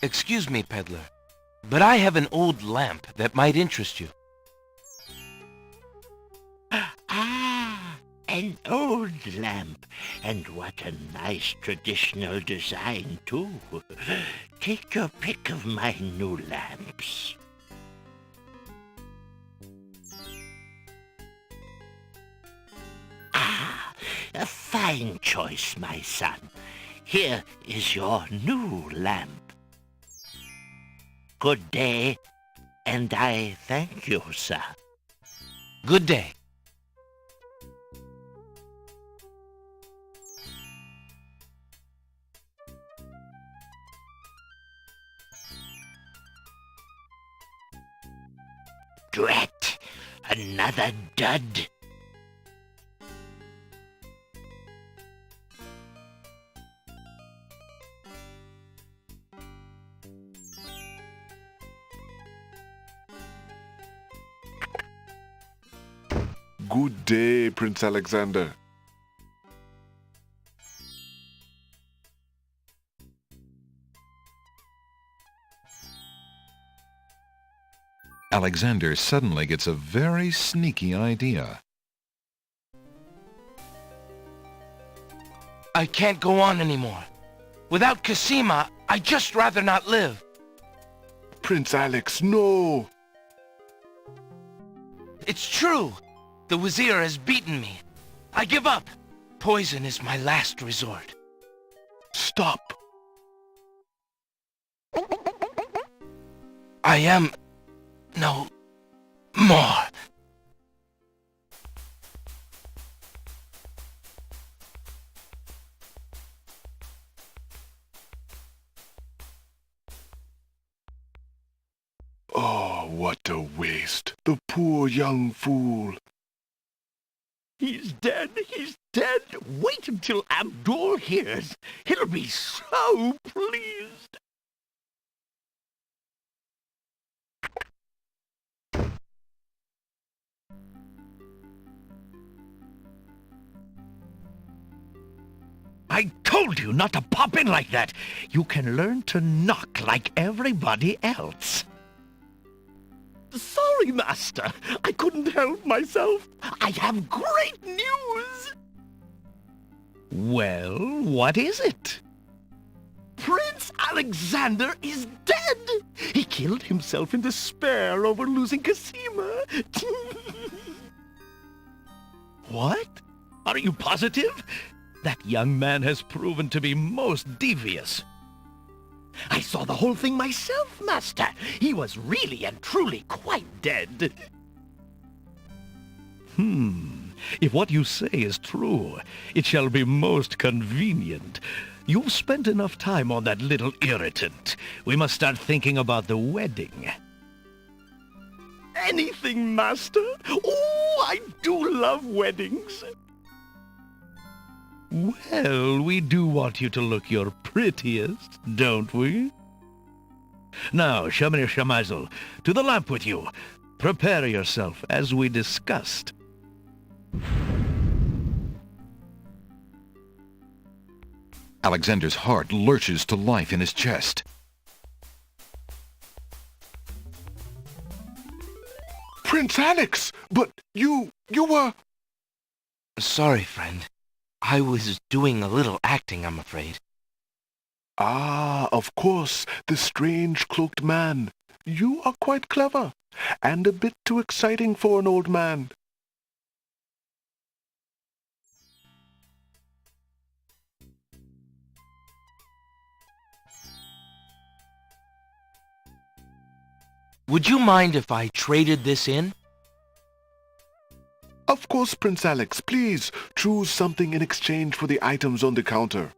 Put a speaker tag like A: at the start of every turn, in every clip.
A: Excuse me, peddler, but I have an old lamp that might interest you.
B: Ah, an old lamp. And what a nice traditional design, too. Take your pick of my new lamps. Ah, a fine choice, my son. Here is your new lamp. Good day, and I thank you, sir.
A: Good day.
B: Drat! Another dud.
C: Good day, Prince Alexander.
D: Alexander suddenly gets a very sneaky idea.
A: I can't go on anymore. Without Cosima, I'd just rather not live.
C: Prince Alex, no!
A: It's true. The Wazir has beaten me. I give up. Poison is my last resort.
C: Stop!
A: I am no more.
C: Oh, what a waste. The poor young fool.
B: He's dead. He's dead. Wait until Abdul hears. He'll be so pleased. I told you not to pop in like that. You can learn to knock like everybody else. Sorry, Master. I couldn't help myself. I have great news. Well, what is it? Prince Alexander is dead. He killed himself in despair over losing Cosima. What? Are you positive? That young man has proven to be most devious. I saw the whole thing myself, Master. He was really and truly quite dead. If what you say is true, it shall be most convenient. You've spent enough time on that little irritant. We must start thinking about the wedding. Anything, Master. Oh, I do love weddings. Well, we do want you to look your prettiest, don't we? Now, Shamir Shamazel, to the lamp with you. Prepare yourself, as we discussed.
D: Alexander's heart lurches to life in his chest.
C: Prince Alex! But you were...
A: Sorry, friend. I was doing a little acting, I'm afraid.
C: Ah, of course, the strange cloaked man. You are quite clever, and a bit too exciting for an old man.
A: Would you mind if I traded this in?
C: Of course, Prince Alex, please choose something in exchange for the items on the counter.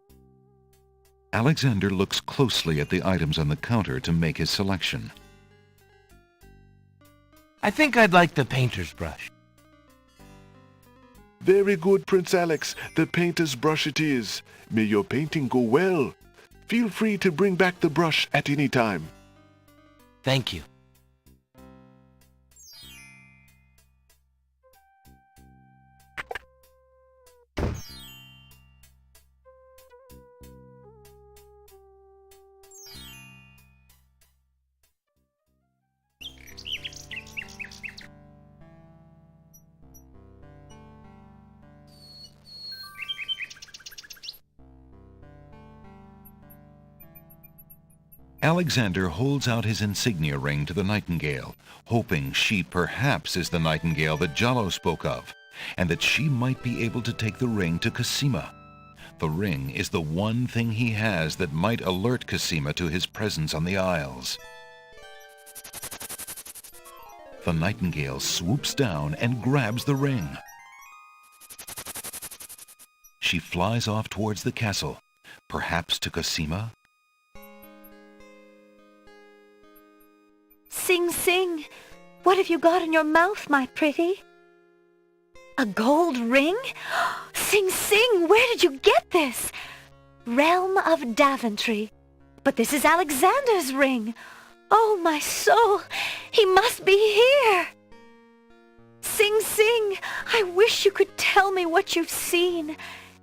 D: Alexander looks closely at the items on the counter to make his selection.
A: I think I'd like the painter's brush.
C: Very good, Prince Alex. The painter's brush it is. May your painting go well. Feel free to bring back the brush at any time.
A: Thank you.
D: Alexander holds out his insignia ring to the nightingale, hoping she perhaps is the nightingale that Giallo spoke of, and that she might be able to take the ring to Cosima. The ring is the one thing he has that might alert Cosima to his presence on the Isles. The nightingale swoops down and grabs the ring. She flies off towards the castle, perhaps to Cosima.
E: Sing Sing, what have you got in your mouth, my pretty? A gold ring? Sing Sing, where did you get this? Realm of Daventry. But this is Alexander's ring. Oh, my soul, he must be here. Sing Sing, I wish you could tell me what you've seen.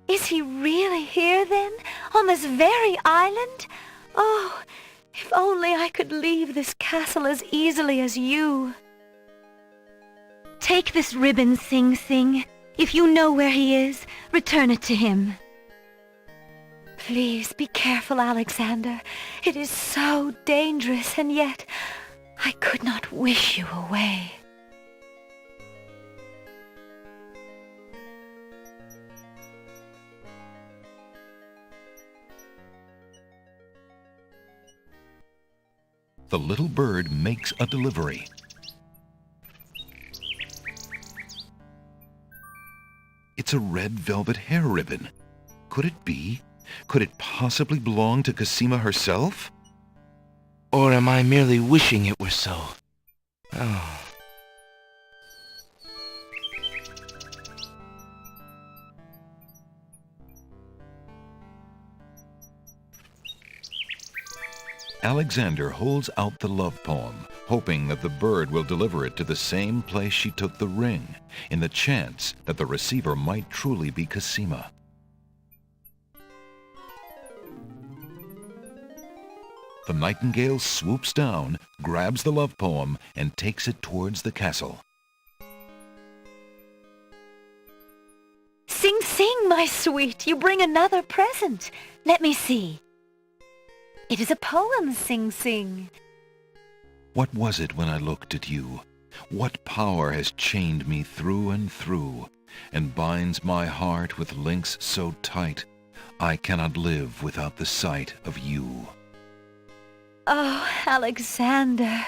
E: Is he really here, then, on this very island? Oh, if only I could leave this castle as easily as you. Take this ribbon, Sing Sing. If you know where he is, return it to him. Please be careful, Alexander. It is so dangerous, and yet I could not wish you away.
D: The little bird makes a delivery. It's a red velvet hair ribbon. Could it be? Could it possibly belong to Cosima herself?
A: Or am I merely wishing it were so? Oh.
D: Alexander holds out the love poem, hoping that the bird will deliver it to the same place she took the ring, in the chance that the receiver might truly be Cosima. The nightingale swoops down, grabs the love poem, and takes it towards the castle.
E: Sing Sing, my sweet, you bring another present. Let me see. It is a poem, Sing Sing.
D: What was it when I looked at you? What power has chained me through and through, and binds my heart with links so tight, I cannot live without the sight of you?
E: Oh, Alexander.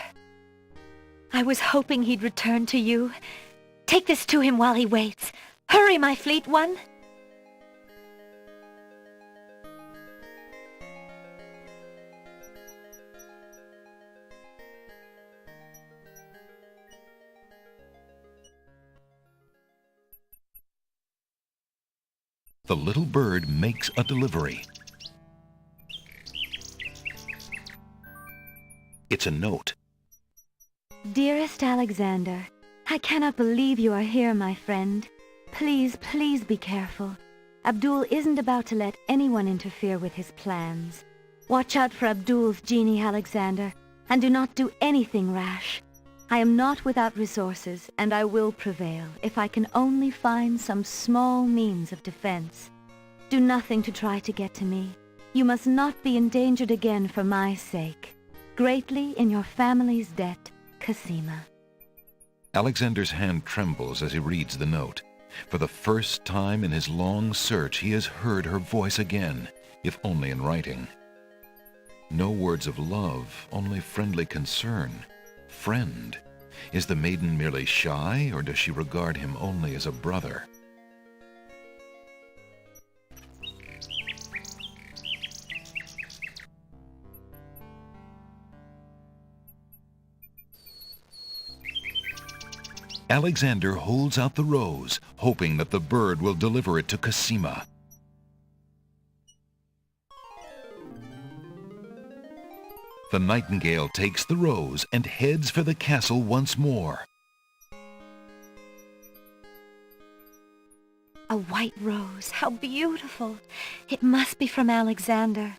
E: I was hoping he'd return to you. Take this to him while he waits. Hurry, my fleet one.
D: The little bird makes a delivery. It's a note.
E: Dearest Alexander, I cannot believe you are here, my friend. Please, please be careful. Abdul isn't about to let anyone interfere with his plans. Watch out for Abdul's genie, Alexander, and do not do anything rash. I am not without resources, and I will prevail if I can only find some small means of defense. Do nothing to try to get to me. You must not be endangered again for my sake. Greatly in your family's debt, Cosima.
D: Alexander's hand trembles as he reads the note. For the first time in his long search, he has heard her voice again, if only in writing. No words of love, only friendly concern. Friend. Is the maiden merely shy, or does she regard him only as a brother? Alexander holds out the rose, hoping that the bird will deliver it to Cosima. The nightingale takes the rose and heads for the castle once more.
E: A white rose, how beautiful. It must be from Alexander.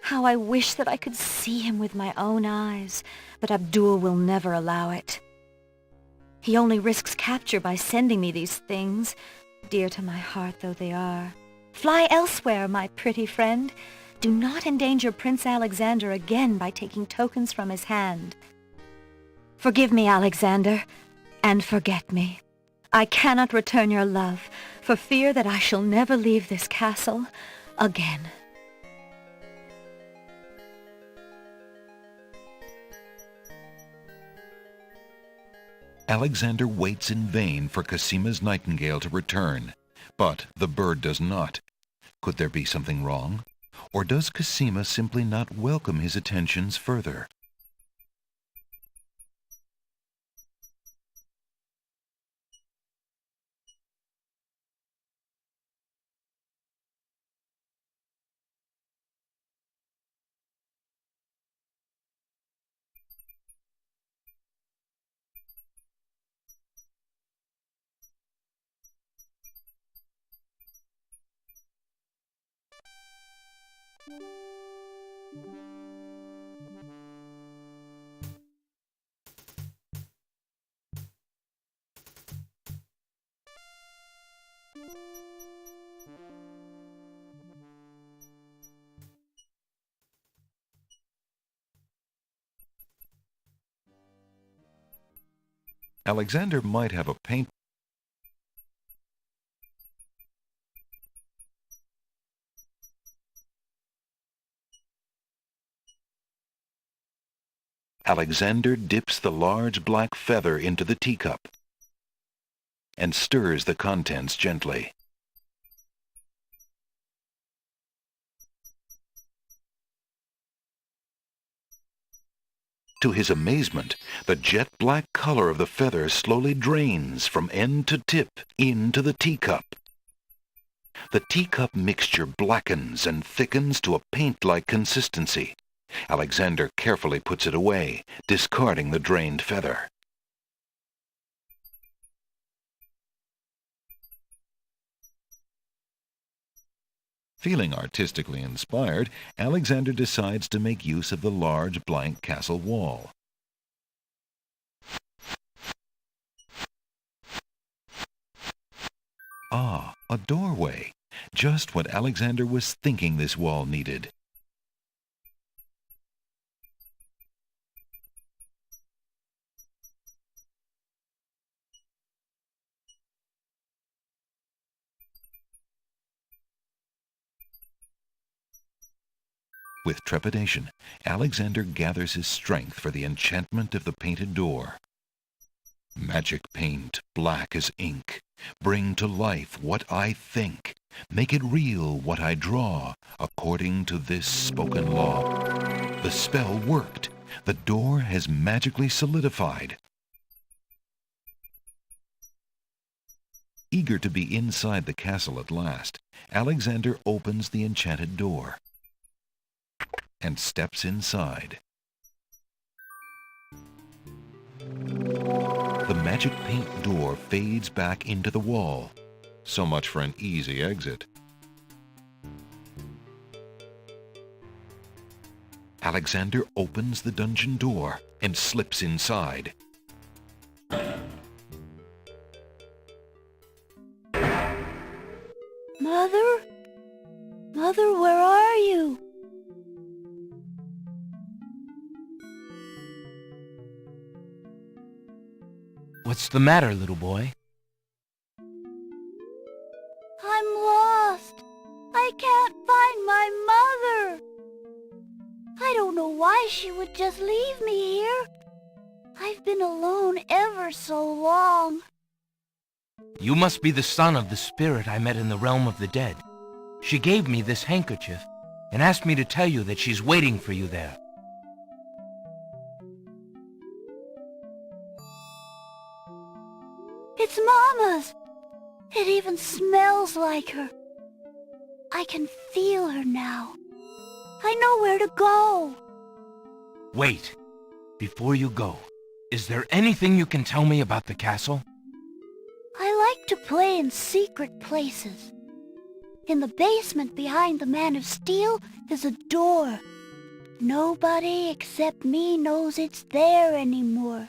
E: How I wish that I could see him with my own eyes, but Abdul will never allow it. He only risks capture by sending me these things, dear to my heart though they are. Fly elsewhere, my pretty friend. Do not endanger Prince Alexander again by taking tokens from his hand. Forgive me, Alexander, and forget me. I cannot return your love, for fear that I shall never leave this castle again.
D: Alexander waits in vain for Cosima's nightingale to return, but the bird does not. Could there be something wrong? Or does Cosima simply not welcome his attentions further? Alexander might have a paint. Alexander dips the large black feather into the teacup and stirs the contents gently. To his amazement, the jet-black color of the feather slowly drains from end to tip into the teacup. The teacup mixture blackens and thickens to a paint-like consistency. Alexander carefully puts it away, discarding the drained feather. Feeling artistically inspired, Alexander decides to make use of the large blank castle wall. Ah, a doorway. Just what Alexander was thinking this wall needed. With trepidation, Alexander gathers his strength for the enchantment of the painted door. Magic paint, black as ink, bring to life what I think, make it real what I draw, according to this spoken law. The spell worked. The door has magically solidified. Eager to be inside the castle at last, Alexander opens the enchanted door and steps inside. The magic paint door fades back into the wall. So much for an easy exit. Alexander opens the dungeon door and slips inside.
E: Mother? Mother, where are you?
A: What's the matter, little boy?
E: I'm lost. I can't find my mother. I don't know why she would just leave me here. I've been alone ever so long.
A: You must be the son of the spirit I met in the realm of the dead. She gave me this handkerchief and asked me to tell you that she's waiting for you there.
E: It's Mama's. It even smells like her. I can feel her now. I know where to go.
A: Wait. Before you go, is there anything you can tell me about the castle?
E: I like to play in secret places. In the basement behind the Man of Steel is a door. Nobody except me knows it's there anymore.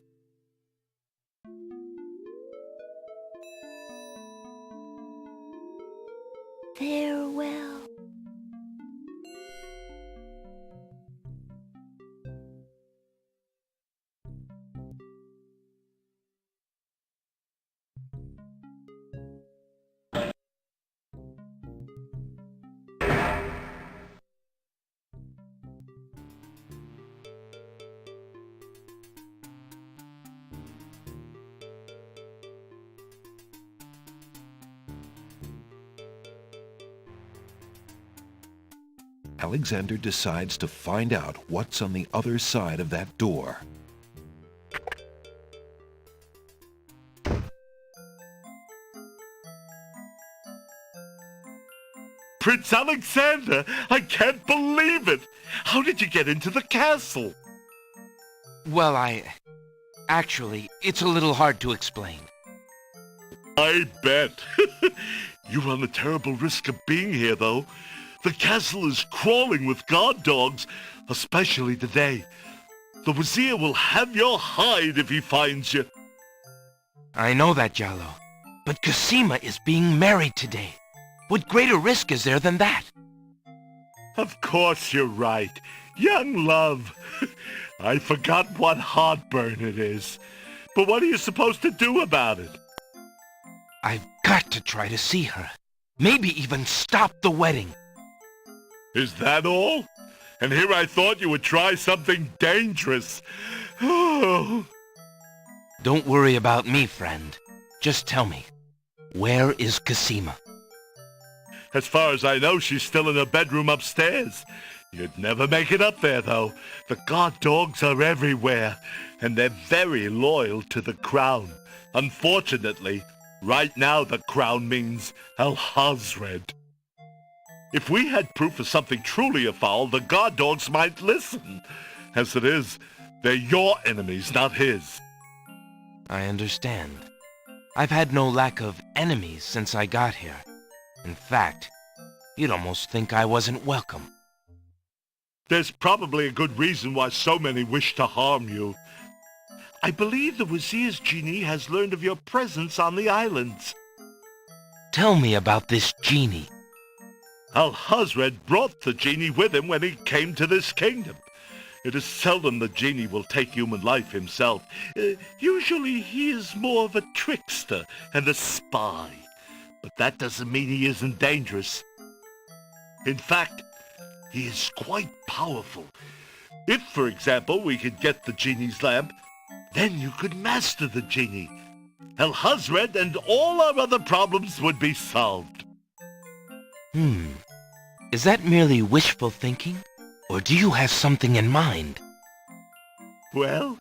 E: Farewell.
D: Alexander decides to find out what's on the other side of that door.
F: Prince Alexander, I can't believe it! How did you get into the castle?
A: Well, actually, it's a little hard to explain.
F: I bet. You run a terrible risk of being here, though. The castle is crawling with guard dogs, especially today. The Wazir will have your hide if he finds you.
A: I know that, Jallo. But Cosima is being married today. What greater risk is there than that?
F: Of course you're right. Young love. I forgot what heartburn it is. But what are you supposed to do about it?
A: I've got to try to see her. Maybe even stop the wedding.
F: Is that all? And here I thought you would try something dangerous. Oh.
A: Don't worry about me, friend. Just tell me, where is Cosima?
F: As far as I know, she's still in her bedroom upstairs. You'd never make it up there, though. The guard dogs are everywhere, and they're very loyal to the crown. Unfortunately, right now the crown means Al-Hazred. If we had proof of something truly afoul, the guard dogs might listen. As it is, they're your enemies, not his.
A: I understand. I've had no lack of enemies since I got here. In fact, you'd almost think I wasn't welcome.
F: There's probably a good reason why so many wish to harm you. I believe the Wazir's genie has learned of your presence on the islands.
A: Tell me about this genie.
F: Al-Hazred brought the genie with him when he came to this kingdom. It is seldom the genie will take human life himself. Usually he is more of a trickster and a spy. But that doesn't mean he isn't dangerous. In fact, he is quite powerful. If, for example, we could get the genie's lamp, then you could master the genie. Al-Hazred and all our other problems would be solved.
A: Is that merely wishful thinking? Or do you have something in mind?
F: Well,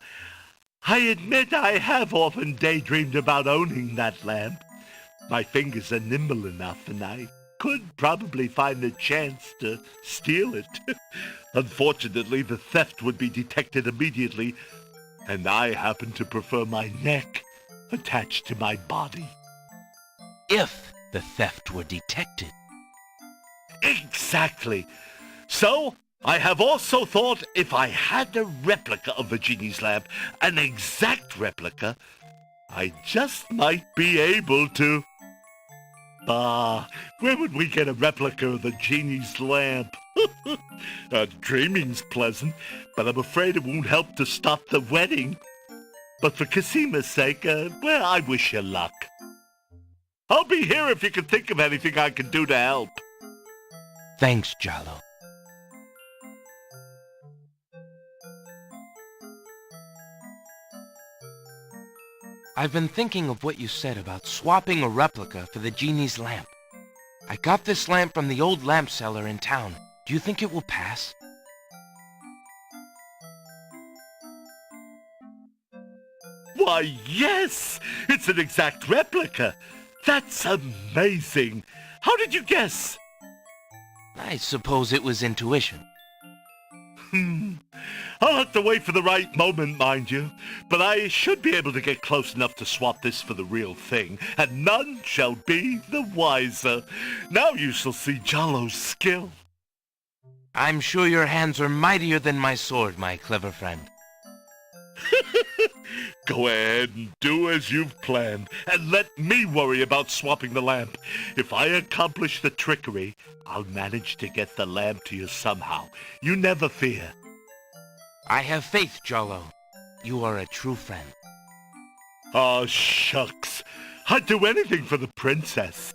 F: I admit I have often daydreamed about owning that lamp. My fingers are nimble enough, and I could probably find a chance to steal it. Unfortunately, the theft would be detected immediately, and I happen to prefer my neck attached to my body.
A: If the theft were detected.
F: Exactly. So, I have also thought if I had a replica of the genie's lamp, an exact replica, I just might be able to... where would we get a replica of the genie's lamp? Dreaming's pleasant, but I'm afraid it won't help to stop the wedding. But for Cosima's sake, well, I wish you luck. I'll be here if you can think of anything I can do to help.
A: Thanks, Jallo. I've been thinking of what you said about swapping a replica for the genie's lamp. I got this lamp from the old lamp seller in town. Do you think it will pass?
F: Why, yes! It's an exact replica. That's amazing. How did you guess?
A: I suppose it was intuition.
F: I'll have to wait for the right moment, mind you. But I should be able to get close enough to swap this for the real thing, and none shall be the wiser. Now you shall see Jallo's skill.
A: I'm sure your hands are mightier than my sword, my clever friend.
F: Go ahead and do as you've planned, and let me worry about swapping the lamp. If I accomplish the trickery, I'll manage to get the lamp to you somehow. You never fear.
A: I have faith, Jallo. You are a true friend.
F: Oh, shucks. I'd do anything for the princess.